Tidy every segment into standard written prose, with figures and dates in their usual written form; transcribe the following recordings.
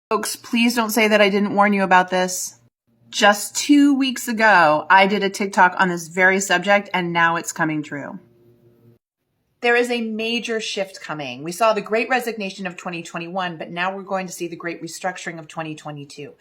Folks, please don't say that I didn't warn you about this. Just 2 weeks ago, I did a TikTok on this very subject, and now it's coming true. There is a major shift coming. We saw the Great Resignation of 2021, but now we're going to see the Great Restructuring of 2022.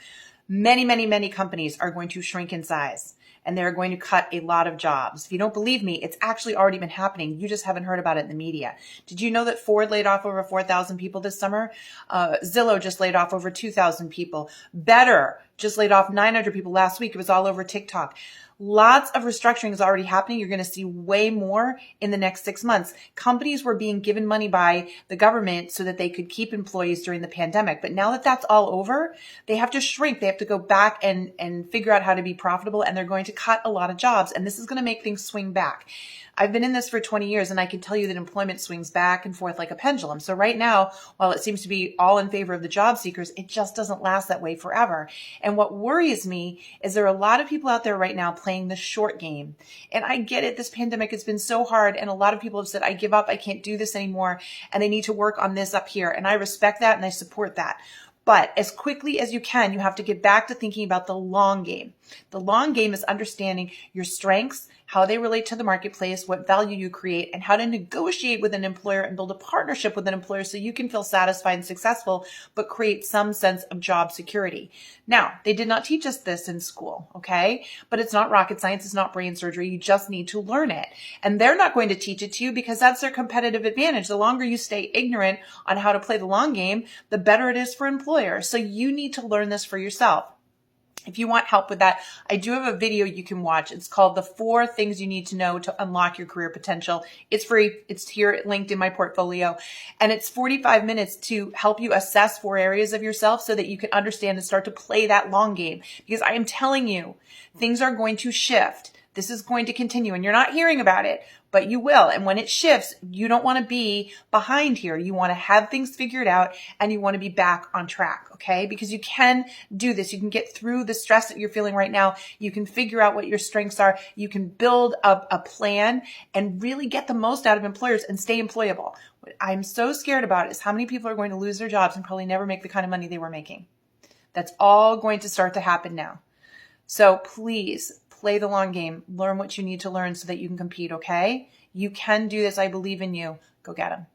Many companies are going to shrink in size, and they're going to cut a lot of jobs. If you don't believe me, it's actually already been happening. You just haven't heard about it in the media. Did you know that Ford laid off over 4,000 people this summer? Zillow just laid off over 2,000 people. Better just laid off 900 people last week. It was all over TikTok. Lots of restructuring is already happening. You're going to see way more in the next 6 months. Companies were being given money by the government so that they could keep employees during the pandemic. But now that that's all over, they have to shrink. They have to go back and figure out how to be profitable, and they're going to cut a lot of jobs. And this is going to make things swing back. I've been in this for 20 years, and I can tell you that employment swings back and forth like a pendulum. So right now, while it seems to be all in favor of the job seekers, it just doesn't last that way forever. And what worries me is there are a lot of people out there right now playing the short game. And I get it. This pandemic has been so hard. And a lot of people have said, I give up. I can't do this anymore. And they need to work on this up here. And I respect that and I support that. But as quickly as you can, you have to get back to thinking about the long game. The long game is understanding your strengths, how they relate to the marketplace, what value you create, and how to negotiate with an employer and build a partnership with an employer so you can feel satisfied and successful, but create some sense of job security. Now, they did not teach us this in school, okay? But it's not rocket science. It's not brain surgery. You just need to learn it. And they're not going to teach it to you because that's their competitive advantage. The longer you stay ignorant on how to play the long game, the better it is for employers. So you need to learn this for yourself. If you want help with that, I do have a video you can watch. It's called The 4 Things You Need to Know to Unlock Your Career Potential. It's free. It's here linked in my portfolio. And it's 45 minutes to help you assess 4 areas of yourself so that you can understand and start to play that long game. Because I am telling you, things are going to shift. This is going to continue, and you're not hearing about it, but you will. And when it shifts, you don't want to be behind here. You want to have things figured out, and you want to be back on track, okay? Because you can do this. You can get through the stress that you're feeling right now. You can figure out what your strengths are. You can build up a plan and really get the most out of employers and stay employable. What I'm so scared about is how many people are going to lose their jobs and probably never make the kind of money they were making. That's all going to start to happen now. So please, play the long game. Learn what you need to learn so that you can compete, okay? You can do this. I believe in you. Go get them.